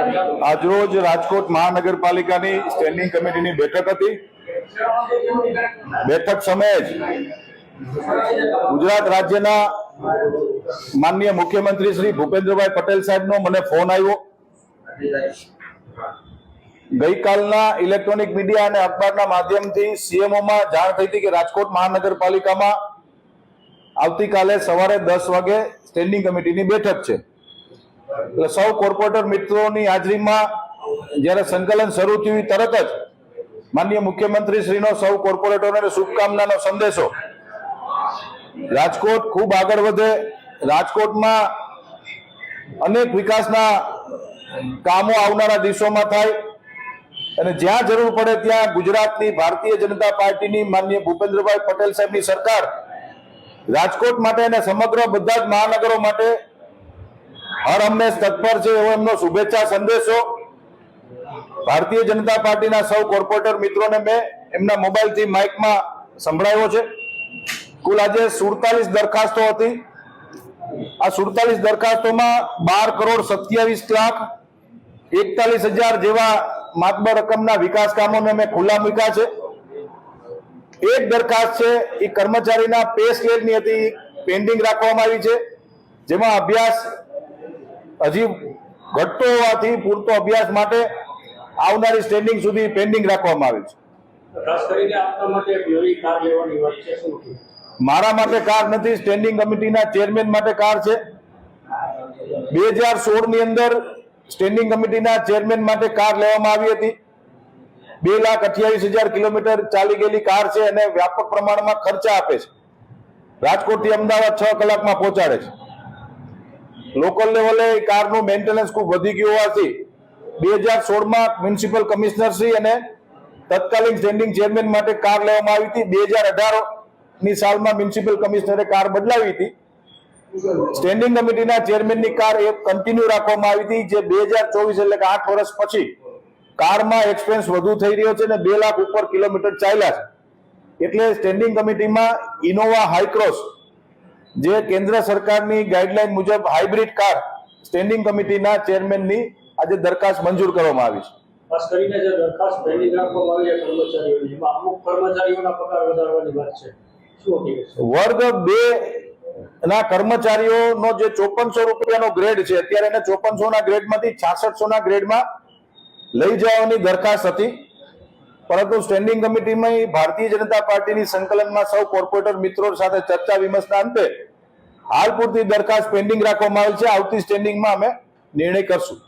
આજરોજ રાજકોટ મહાનગરપાલિકાની સ્ટેન્ડિંગ કમિટીની બેઠક હતી। બેઠક સમયે જ ગુજરાત રાજ્યના માનનીય મુખ્યમંત્રી શ્રી ભૂપેન્દ્રભાઈ પટેલ સાહેબનો મને ફોન આવ્યો। ગઈકાલના ઇલેક્ટ્રોનિક મીડિયા અને અખબારના માધ્યમથી સીએમઓમાં જાણ થઈ હતી કે રાજકોટ મહાનગરપાલિકામાં આવતીકાલે સવારે 10 વાગે સ્ટેન્ડિંગ કમિટીની બેઠક છે। એટલે સૌ કોર્પોરેટર મિત્રોની હાજરીમાં જ્યારે સંકલન શરૂ થયું તરત જ માનનીય મુખ્યમંત્રી શ્રીનો સૌ કોર્પોરેટરોને શુભકામનાનો સંદેશો। રાજકોટ ખૂબ આગળ વધે, રાજકોટમાં અનેક વિકાસના કામો આવનારા દિવસોમાં થાય અને જ્યાં જરૂર પડે ત્યાં ગુજરાતની ભારતીય જનતા પાર્ટીની માનનીય ભૂપેન્દ્રભાઈ પટેલ સાહેબની સરકાર રાજકોટ માટે અને સમગ્ર બધા જ મહાનગરો માટે હર હંમેશ તત્પર છે એવો એમનો શુભેચ્છા સંદેશો ભારતીય જનતા પાર્ટીના સૌ કોર્પોરેટર મિત્રોને મેં એમના મોબાઈલથી માઇકમાં સંભળાવ્યો છે। કુલ આજે 47 દરખાસ્તો હતી। આ 47 દરખાસ્તોમાં 12,27,41,000 જેવા માતબર રકમના વિકાસ કામોને મેં ખુલ્લા મૂક્યા છે। એક દરખાસ્ત છે એ કર્મચારીના પે સ્કેલની હતી, પેન્ડિંગ રાખવામાં આવી છે, જેમાં અભ્યાસ હજી ઘટતો હોવાથી પૂરતો અભ્યાસ માટે આવનારી સ્ટેન્ડિંગ સુધી પેન્ડિંગ રાખવામાં આવી છે। ખાસ કરીને આપના માટે નવી કાર લેવાની વાત છે, શું છે? મારા માટે કાર નથી, સ્ટેન્ડિંગ કમિટીના ચેરમેન માટે કાર છે। 2016 ની અંદર સ્ટેન્ડિંગ કમિટીના ચેરમેન માટે કાર લેવામાં આવી હતી। 2,28,000 કિલોમીટર ચાલી ગયેલી કાર છે અને વ્યાપક પ્રમાણમાં ખર્ચા આપે છે। રાજકોટથી અમદાવાદ 6 કલાકમાં પહોંચાડે છે। લોકલ લેવલે કારનું મેન્ટેનન્સ ખૂબ વધી ગયું હોવાથી 2016માં મ્યુનિસિપલ કમિશનરશ્રી અને તત્કાલીન સ્ટેન્ડિંગ ચેરમેન માટે કાર લેવામાં આવી હતી। 2018ની સાલમાં મ્યુનિસિપલ કમિશનરે કાર બદલાવી હતી। સ્ટેન્ડિંગ કમિટીના ચેરમેનની કાર એક કન્ટિન્યુ રાખવામાં આવી હતી, જે 2024 એટલે કે 8 વર્ષ પછી કારમાં એક્સપેન્સ વધુ થઈ રહ્યો છે અને 2 લાખ ઉપર કિલોમીટર ચાલ્યા છે। એટલે સ્ટેન્ડિંગ કમિટીમાં ઇનોવા હાઈક્રોસ જે કેન્દ્ર સરકારની ગાઈડલાઈન મુજબ હાઇબ્રિડ કાર સ્ટેન્ડિંગ કમિટીના ચેરમેનની આજે દરખાસ્ત મંજૂર કરવામાં આવી છે। ખાસ કરીને જે દરખાસ્ત પેન્ડિંગ રાખવામાં આવી છે કર્મચારીઓની, એમાં અમુક કર્મચારીઓના પગાર વધારવાની વાત છે, શું હકીકત છે? વર્ગ 2 ના કર્મચારીઓનો જે 5400 રૂપિયાનો ગ્રેડ છે, અત્યારે એને 5400 ના ગ્રેડમાંથી 6600 ના ગ્રેડમાં લઈ જવાની દરખાસ્ત હતી, પરંતુ સ્ટેન્ડિંગ કમિટીમાં ભારતીય જનતા પાર્ટીની સંકલનમાં સૌ કોર્પોરેટર મિત્રો સાથે ચર્ચા વિમર્શના અંતે હાલ પૂરતી દરખાસ્ત પેન્ડિંગ રાખવામાં આવી છે। આવતી સ્ટેન્ડિંગમાં અમે નિર્ણય કરશું।